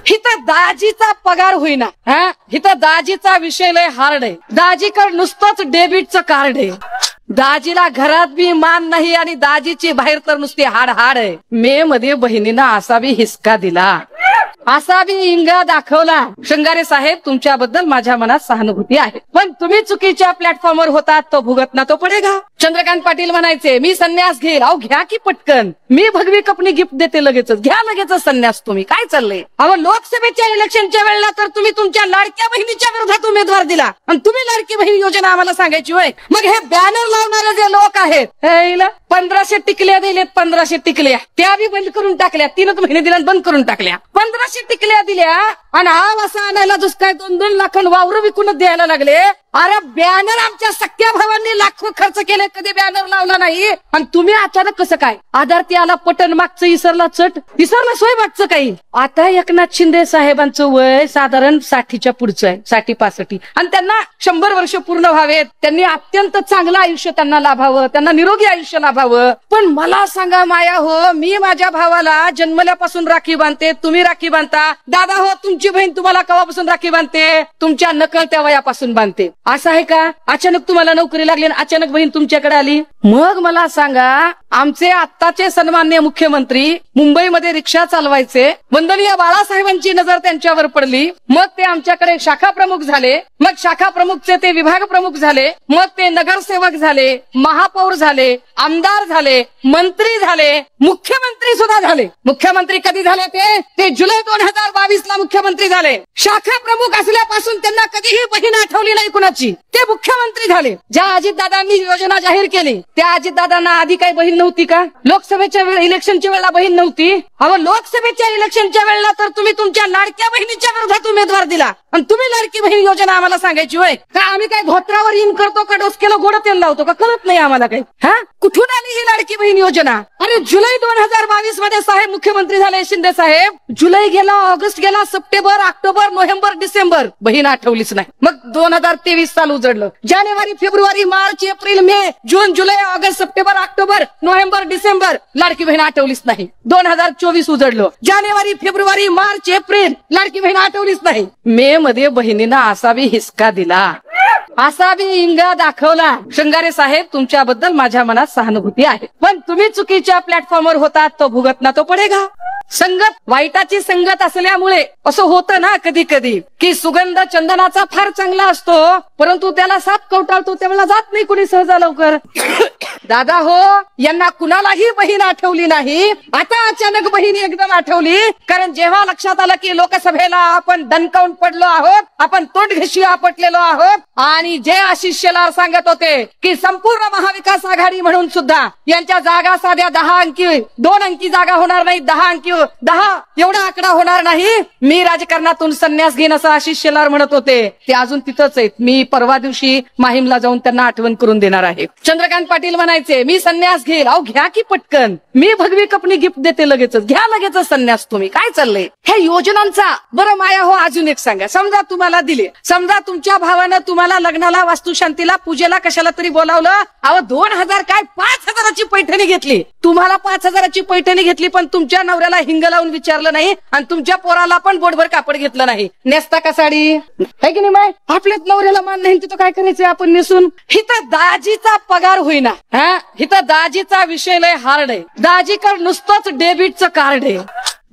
इथं दाजीचा पगार होईना. इथं दाजीचा विषय लय हार्ड आहे. दाजीकडे नुसतंच डेबिटचं कार्ड आहे. दाजीला घरात बी मान नाही आणि दाजीची बाहेर तर नुसती हाड आहे. मे मध्ये बहिणीनं असा बी हिसका दिला, असा बी इंगा दाखवला. शृंगारे साहेब, तुमच्याबद्दल माझ्या मनात सहानुभूती आहे, पण तुम्ही चुकीच्या प्लॅटफॉर्मवर होतात तो भुगतना तो पडेगा. चंद्रकांत पाटील म्हणायचे मी संन्यास घेईल. अहो घ्या की पटकन, मी भगवी कपनी गिफ्ट देते लगेचच. घ्या लगेचच संन्यास. तुम्ही काय चाललंय? अहो लोकसभेच्या इलेक्शनच्या वेळेला तर तुम्ही तुमच्या लाडक्या बहिणीच्या विरोधात उमेदवार दिला आणि तुम्ही लाडकी बहीण योजना आम्हाला सांगायची होय. मग हे बॅनर लावणारे जे लोक आहेत, 1500 टिकल्या दिलेत, 1500 टिकल्या त्या बी बंद करून टाकल्या. 3 महिने दिल्या बंद करून टाकल्या. 1500 टिकल्या दिल्या आणि हा वासा आणायला दुष्काळ 2-2 लाख वावर विकूनच द्यायला लागले. अरे बॅनर आमच्या सख्या भावांनी लाखो खर्च केले, कधी बॅनर लावला नाही आणि तुम्ही अचानक कसं काय? आधार आला पटन मागचं इसरला चट, इसरला सोय मागचं काही. आता एकनाथ शिंदे साहेबांचं वय साधारण 60च्या पुढचं आहे, 60-65 आणि त्यांना 100 वर्ष पूर्ण व्हावेत. त्यांनी अत्यंत चांगलं आयुष्य त्यांना लाभावं, त्यांना निरोगी आयुष्य लाभावं. पण मला सांगा माया हो, मी माझ्या भावाला जन्मल्यापासून राखी बांधते, तुम्ही राखी बांधता. दादा हो, तुमची बहीण तुम्हाला केव्हापासून राखी बांधते? तुमच्या नकळत्या वयापासून बांधते. असं आहे का? अचानक तुम्हाला नोकरी लागली आणि अचानक बहीण तुमच्याकडे आली. मग मला सांगा, आमचे आत्ताचे सन्माननीय मुख्यमंत्री मुंबईमध्ये रिक्षा चालवायचे, वंदनीय बाळासाहेबांची नजर त्यांच्यावर पडली. मग ते आमच्याकडे शाखा प्रमुख झाले, मग शाखा प्रमुखचे ते विभाग प्रमुख झाले, मग ते नगरसेवक झाले, महापौर झाले, आमदार झाले, मंत्री झाले, मुख्यमंत्री सुद्धा झाले. मुख्यमंत्री कधी झाले? ते जुलै 2022 ला मुख्यमंत्री झाले. शाखा प्रमुख असल्यापासून त्यांना कधीही बहीण आठवली नाही कुणाची. ते मुख्यमंत्री झाले. ज्या अजितदादांनी योजना जाहीर केली त्या अजितदादांना आधी काही बहीण नव्हती का? लोकसभेच्या इलेक्शनच्या वेळेला बहीण नव्हती. अहो लोकसभेच्या इलेक्शनच्या वेळेला तर तुम्ही तुमच्या लाडक्या बहिणीच्या विरोधात उमेदवार दिला आणि तुम्ही लाडकी बहीण योजना आम्हाला सांगायची होय का? आम्ही काय धोत्रावर इन करतो का डोसकेला गोड तेल लावतो का? कळत नाही आम्हाला काही. कुठून आली ही लाडकी बहीण योजना? अरे जुलै 2022 मध्ये साहेब मुख्यमंत्री झाले शिंदे साहेब. जुलै गेला, ऑगस्ट गेला, सप्टेंबर, ऑक्टोबर, नोव्हेंबर, डिसेंबर, बहीण आठवलीच नाही. मग 2023 साल उजडलं. जानेवारी, फेब्रुवारी, मार्च, एप्रिल, मे, जून, जुलै, ऑगस्ट, सप्टेंबर, ऑक्टोबर, नोव्हेंबर, डिसेंबर, लाडकी बहीण आठवलीच नाही. 2024 उजडलं. जानेवारी, फेब्रुवारी, मार्च, एप्रिल, लाडकी बहीण आठवलीच नाही. मे मध्ये बहिणीनं असा बी हिसका दिला, असा बी इंगा दाखवला. शृंगारे साहेब, तुमच्याबद्दल माझ्या मनात सहानुभूती आहे, पण तुम्ही चुकीच्या प्लॅटफॉर्मवर होतात तो भुगतना तो पडेगा. संगत, वाईटाची संगत असल्यामुळे असं होतं ना कधी कधी की सुगंध चंदनाचा फार चांगला असतो, परंतु त्याला साप कवटाळतो त्यावेळेला जात नाही कुणी सहजा लवकर. दादा हो, यांना कुणालाही बहीण आठवली नाही. आता अचानक बहीण एकदम आठवली, कारण जेव्हा लक्षात आलं की लोकसभेला आपण दणकावून पडलो आहोत, आपण तोंडघशी आपटलेलो आहोत आणि जे आशिष शेलार सांगत होते की संपूर्ण महाविकास आघाडी म्हणून सुद्धा यांच्या जागा साध्या 10 अंकी 2 अंकी जागा होणार नाही, 10 अंकी 10 एवढा आकडा होणार नाही. मी राजकारणातून संन्यास घेईन असं आशिष शेलार म्हणत होते. ते अजून तिथंच आहेत. मी परवा दिवशी माहीमला जाऊन त्यांना आठवण करून देणार आहे. चंद्रकांत पाटील म्हणायचे मी संन्यास घेईल. अहो घ्या की पटकन, मी भगवी कपनी गिफ्ट देते लगेचच. घ्या लगेचच संन्यास. तुम्ही काय चाललंय? हे योजनांचा बरं माया हो, अजून एक सांगा. समजा तुम्हाला दिले, समजा तुमच्या भावानं तुम्हाला लग्नाला, वास्तुशांतीला, पूजेला कशाला तरी बोलावलं. अहो 2000 काय 5000ची पैठणी घेतली. तुम्हाला 5000ची पैठणी घेतली, पण तुमच्या नवऱ्याला हिंग लावून विचारलं नाही आणि तुमच्या पोराला पण बोटभर कापड घेतलं नाही. नेसता का साडी? आहे की नाही? माय आपल्याच नवऱ्याला मान नाही तिथं काय करायचं आपण नेसून? इथं दाजीचा पगार होईना. इथं दाजीचा विषय लय हार्ड आहे. दाजीकडे नुसतंच डेबिटचं कार्ड आहे.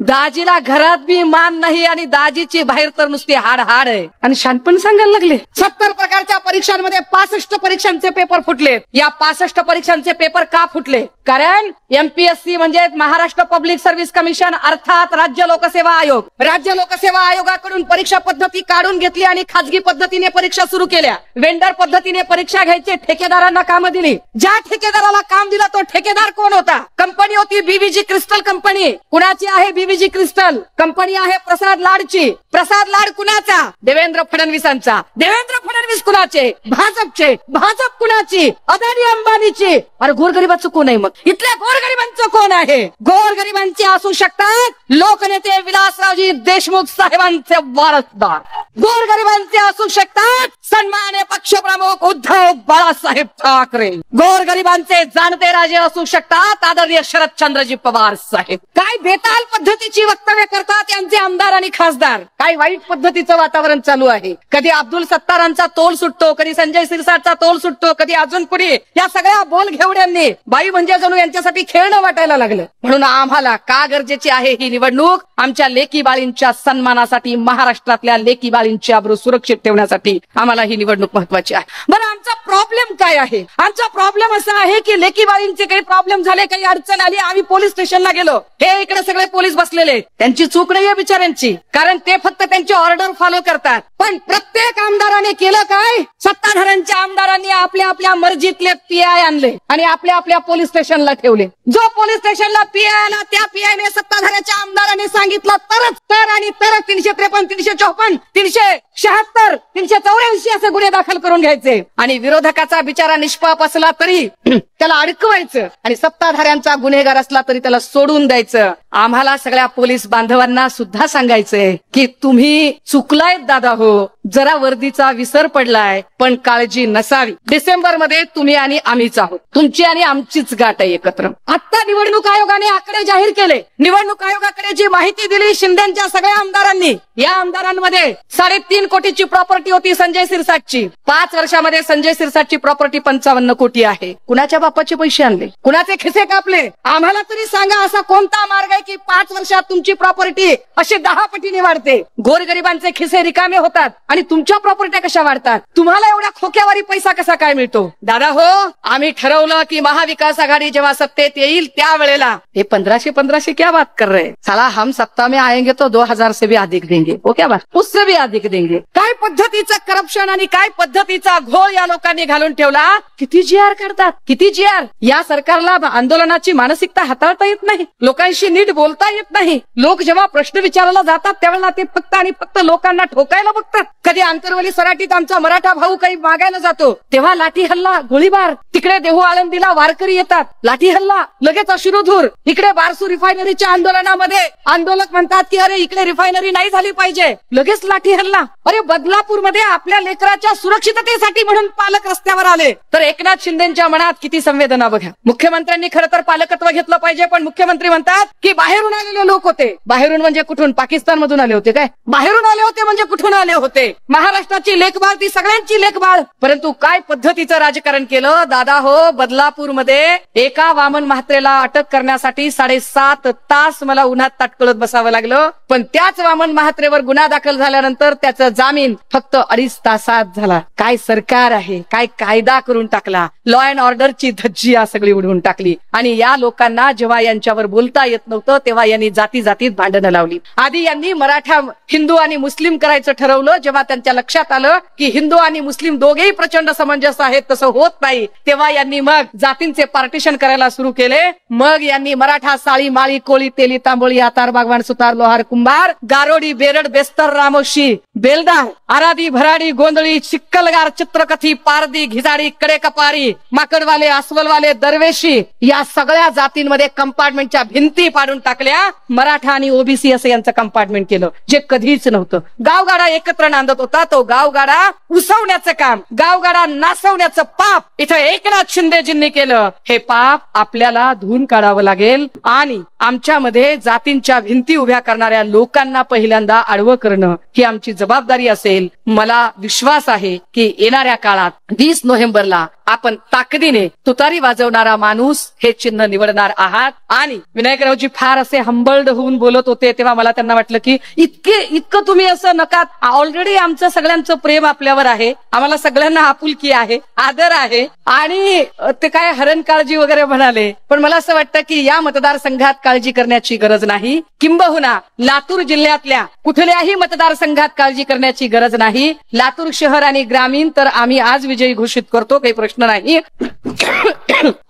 दाजीला घरात बी मान नाही आणि दाजीची बाहेर तर नुसती हाड आहे. आणि शानपण सांगायला लागले. 70 प्रकारच्या परीक्षांमध्ये 65 परीक्षांचे पेपर फुटले. या 65 परीक्षांचे पेपर का फुटले? कारण MPSC म्हणजे महाराष्ट्र पब्लिक सर्व्हिस कमिशन अर्थात राज्य लोकसेवा आयोग. राज्य लोकसेवा आयोगाकडून परीक्षा पद्धती काढून घेतली आणि खाजगी पद्धतीने परीक्षा सुरू केल्या. वेंडर पद्धतीने परीक्षा घ्यायचे, ठेकेदारांना कामं दिली. ज्या ठेकेदाराला काम दिलं तो ठेकेदार कोण होता? कंपनी होती BVG क्रिस्टल कंपनी. कुणाची आहे BVG क्रिस्टल कंपनी? आहे प्रसाद लाडची. प्रसाद लाड कुणाचा? देवेंद्र फडणवीसांचा. देवेंद्र फडणवीस कुणाचे? भाजपचे. भाजप कुणाची? अदानी अंबानीची. अरे गोरगरिबाचं कोण आहे? मग इथल्या गोरगरिबांचं कोण आहे? गोरगरिबांचे असू शकतात लोकनेते विलासरावजी देशमुख साहेबांचे वारसदार. गोरगरिबांचे असू शकतात सन्मान्य पक्षप्रमुख उद्धव बाळासाहेब ठाकरे. गोरगरिबांचे जाणते राजे असू शकतात आदरणीय शरदचंद्रजी पवार साहेब. काय बेताल पद्धती पद्धतीची वक्तव्य करतात त्यांचे आमदार आणि खासदार. काय वाईट पद्धतीचं वातावरण चालू आहे. कधी अब्दुल सत्तारांचा तोल सुटतो, कधी संजय सिरसाटचा तोल सुटतो, कधी अजून कुणी. या सगळ्या बोल घेवड्यांनी बाई म्हणजे जणू यांच्यासाठी खेळणं वाटायला लागलं. म्हणून आम्हाला का गरजेची आहे ही निवडणूक? आमच्या लेकी बाळींच्या सन्मानासाठी, महाराष्ट्रातल्या लेकी बाळींची आबरू सुरक्षित ठेवण्यासाठी आम्हाला ही निवडणूक महत्वाची आहे. बरं, आमचा प्रॉब्लेम काय आहे? आमचा प्रॉब्लेम असा आहे की लेकी बाळींचे काही प्रॉब्लेम झाले, काही अडचण आली, आम्ही पोलीस स्टेशनला गेलो. हे इकडे सगळे पोलीस बसलेले, त्यांची चूक नाहीये बिचाऱ्यांची, कारण ते फक्त त्यांची ऑर्डर फॉलो करतात. पण प्रत्येक आमदाराने केलं काय? सत्ताधाऱ्यांच्या आमदारांनी आपल्या आपल्या मर्जीतले पीआय आणले आणि आपल्या आपल्या पोलीस स्टेशनला ठेवले. जो पोलीस स्टेशनला पीआय आला त्या पीआयने सत्ताधाऱ्याच्या आमदारांनी सांगितलं तरच तर आणि तरच 353, 354, 376, 384 असे गुन्हे दाखल करून घ्यायचे आणि विरोधकाचा बिचारा निष्पाप असला तरी त्याला अडकवायचं आणि सत्ताधाऱ्यांचा गुन्हेगार असला तरी त्याला सोडून द्यायचं. आम्हाला सगळ्या पोलीस बांधवांना सुद्धा सांगायचंय की तुम्ही चुकलायत दादा हो, जरा वर्दीचा विसर पडलाय, पण काळजी नसावी. डिसेंबरमध्ये तुम्ही आणि आम्हीच आहोत, तुमची आणि आमचीच गाठ आहे एकत्र. आता निवडणूक आयोगाने आकडे जाहीर केले. निवडणूक आयोगाकडे जी माहिती दिली शिंदेच्या सगळ्या आमदारांनी, या आमदारांमध्ये 3.5 कोटीची प्रॉपर्टी होती संजय सिरसाटची. 5 वर्षामध्ये संजय सिरसाटची प्रॉपर्टी 55 कोटी आहे. कुणाच्या बापाचे पैसे आणले? कुणाचे खिसे कापले? आम्हाला तरी सांगा, असा कोणता मार्ग आहे की 5 वर्षात तुमची प्रॉपर्टी अशी 10 पटीने वाढते? गोरगरिबांचे खिसे रिकामे होतात आणि तुमच्या प्रॉपर्ट्या कशा वाढतात? तुम्हाला एवढ्या खोक्यावारी पैसा कसा काय मिळतो? दादा हो, आम्ही ठरवलं की महाविकास आघाडी जेव्हा सत्तेत येईल त्यावेळेला हे 1500 क्या बात कर रहे? साला हम सत्ता में आएंगे तो 2000 से भी अधिक देंगे. वो क्या बात? उससे भी अधिक देंगे. काय पद्धतीचं करप्शन आणि काय पद्धतीचा घोळ या लोकांनी घालून ठेवला. किती जीआर करतात, किती जीआर. या सरकारला आंदोलनाची मानसिकता हाताळता येत नाही, लोकांशी नीट बोलता येत नाही. लोक जेव्हा प्रश्न विचारायला जातात त्यावेळेला ते फक्त आणि फक्त लोकांना ठोकायला बघतात. कधी आंतरवली सराटीत आमचा मराठा भाऊ काही मागायला जातो तेव्हा लाठी हल्ला, गोळीबार. तिकडे देहू आळंदीला वारकरी येतात, लाठी हल्ला, लगेच अश्रुधूर. इकडे बारसू रिफायनरीच्या आंदोलनामध्ये आंदोलक म्हणतात की अरे इकडे रिफायनरी नाही झाली पाहिजे, लगेच लाठी हल्ला. अरे बदलापूरमध्ये आपल्या लेकराच्या सुरक्षिततेसाठी म्हणून पालक रस्त्यावर आले, तर एकनाथ शिंदेच्या मनात किती संवेदना बघा. मुख्यमंत्र्यांनी खरं तर पालकत्व घेतलं पाहिजे, पण मुख्यमंत्री म्हणतात की बाहेरून आलेले लोक होते. बाहेरून म्हणजे कुठून? पाकिस्तान मधून आले होते काय? बाहेरून आले होते म्हणजे कुठून आले होते? महाराष्ट्राची लेखबाळ ती सगळ्यांची लेखबाळ. परंतु काय पद्धतीचं राजकारण केलं दादा हो. बदलापूरमध्ये एका वामन म्हात्रेला अटक करण्यासाठी 7.5 तास मला उन्हात ताटकळत बसावं लागलं, पण त्याच वामन म्हात्रेवर गुन्हा दाखल झाल्यानंतर त्याचा जामीन फक्त 2.5 तासात झाला. काय सरकार आहे, काय कायदा करून टाकला. लॉ अँड ऑर्डरची धज्जिया सगळी उडवून टाकली. आणि या लोकांना जेव्हा यांच्यावर बोलता येत नव्हतं तेव्हा यांनी जाती जातीत भांडणं लावली. आधी यांनी मराठा हिंदू आणि मुस्लिम करायचं ठरवलं. जेव्हा त्यांच्या लक्षात आलं की हिंदू आणि मुस्लिम दोघेही प्रचंड समंजस आहेत, तसं होत नाही, तेव्हा यांनी मग जातींचे पार्टिशन करायला सुरू केले. मग यांनी मराठा, साळी, माळी, कोळी, तेली, तांबोळी, आतार, बागवान, सुतार, लोहार, कुंभार, गारोडी, बेरड, बेस्तर, रामोशी, बेलदार, आरादी, भराडी, गोंधळी, चिक्कलगार, चित्रकथी, पारदी, घिजाडी, कडेकपारी, माकडवाले, अस्वलवाले, दरवेशी या सगळ्या जातींमध्ये कंपार्टमेंटच्या भिंती पाडून टाकल्या. मराठा आणि ओबीसी असं यांचं कंपार्टमेंट केलं, जे कधीच नव्हतं. गावगाडा एकत्र नांदत होता, तो गावगाडा उसवण्याचं काम, गावगाडा नासवण्याचं पाप इथं एकनाथ शिंदेजींनी केलं. हे पाप आपल्याला धुवून काढावं लागेल आणि आमच्यामध्ये जातींच्या भिंती उभ्या करणाऱ्या लोकांना पहिल्यांदा आडवं करणं ही आमची जबाबदारी असेल. मला विश्वास आहे की येणाऱ्या काळात 20 नोव्हेंबरला आपण ताकदीने तुतारी वाजवणारा माणूस हे चिन्ह निवडणार आहात. आणि विनायकरावजी फार असे हंबल्ड होऊन बोलत होते तेव्हा मला त्यांना वाटलं की इतकं तुम्ही असं नका. ऑलरेडी आमचं सगळ्यांचं प्रेम आपल्यावर आहे, आम्हाला सगळ्यांना आपुलकी आहे, आदर आहे. आणि ते काय हरण काळजी वगैरे म्हणाले, पण मला असं वाटतं की या मतदारसंघात काळजी करण्याची गरज नाही. किंबहुना लातूर जिल्ह्यातल्या कुठल्याही मतदारसंघात काळजी करण्याची गरज नाही. लातूर शहर आणि ग्रामीण तर आम्ही आज विजयी घोषित करतो, काही प्रश्न नाही.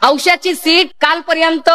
औशाची सीट कालपर्यंत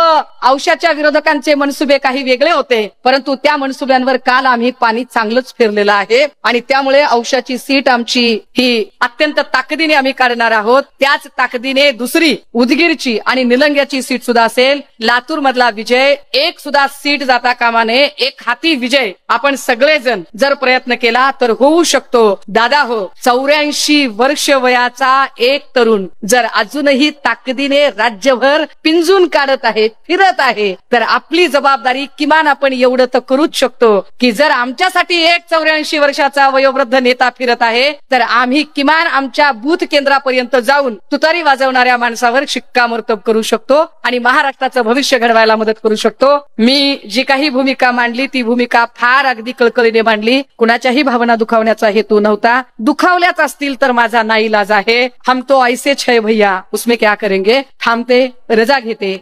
औशाच्या विरोधकांचे मनसुबे काही वेगळे होते, परंतु त्या मनसुब्यांवर काल आम्ही पाणी चांगलंच फिरलेलं आहे आणि त्यामुळे औशाची सीट आमची ही अत्यंत ताकदीने आम्ही काढणार आहोत. त्याच ताकदीने दुसरी उदगीरची आणि निलंग्याची सीट सुद्धा असेल. लातूर मधला विजय एक सुद्धा सीट जाता कामा नये. एक हाती विजय आपण सगळेजण जर प्रयत्न केला तर होऊ शकतो. दादा हो, 84 वर्ष वयाचा एक तरुण जर अजूनही ताकदीने राज्यभर पिंजून काढत आहे, फिरत आहे, तर आपली जबाबदारी किमान आपण एवढं तर करूच शकतो की जर आमच्यासाठी एक 84 वर्षाचा वयोवृद्ध नेता फिरत आहे, तर आम्ही किमान आमच्या बूथ केंद्रापर्यंत जाऊन तुतारी वाजवणाऱ्या माणसावर शिक्कामोर्तब करू शकतो आणि महाराष्ट्राचं भविष्य घडवायला मदत करू शकतो. मी जी काही भूमिका मांडली ती भूमिका फार अगदी कळकळीने मांडली. कुणाच्याही भावना दुखावण्याचा हेतू नव्हता. दुखावल्याच असतील तर माझा नाईलाज आहे. हम तो ऐसे छे भैया, उसमें क्या करेंगे. थांबते, रजा घेते.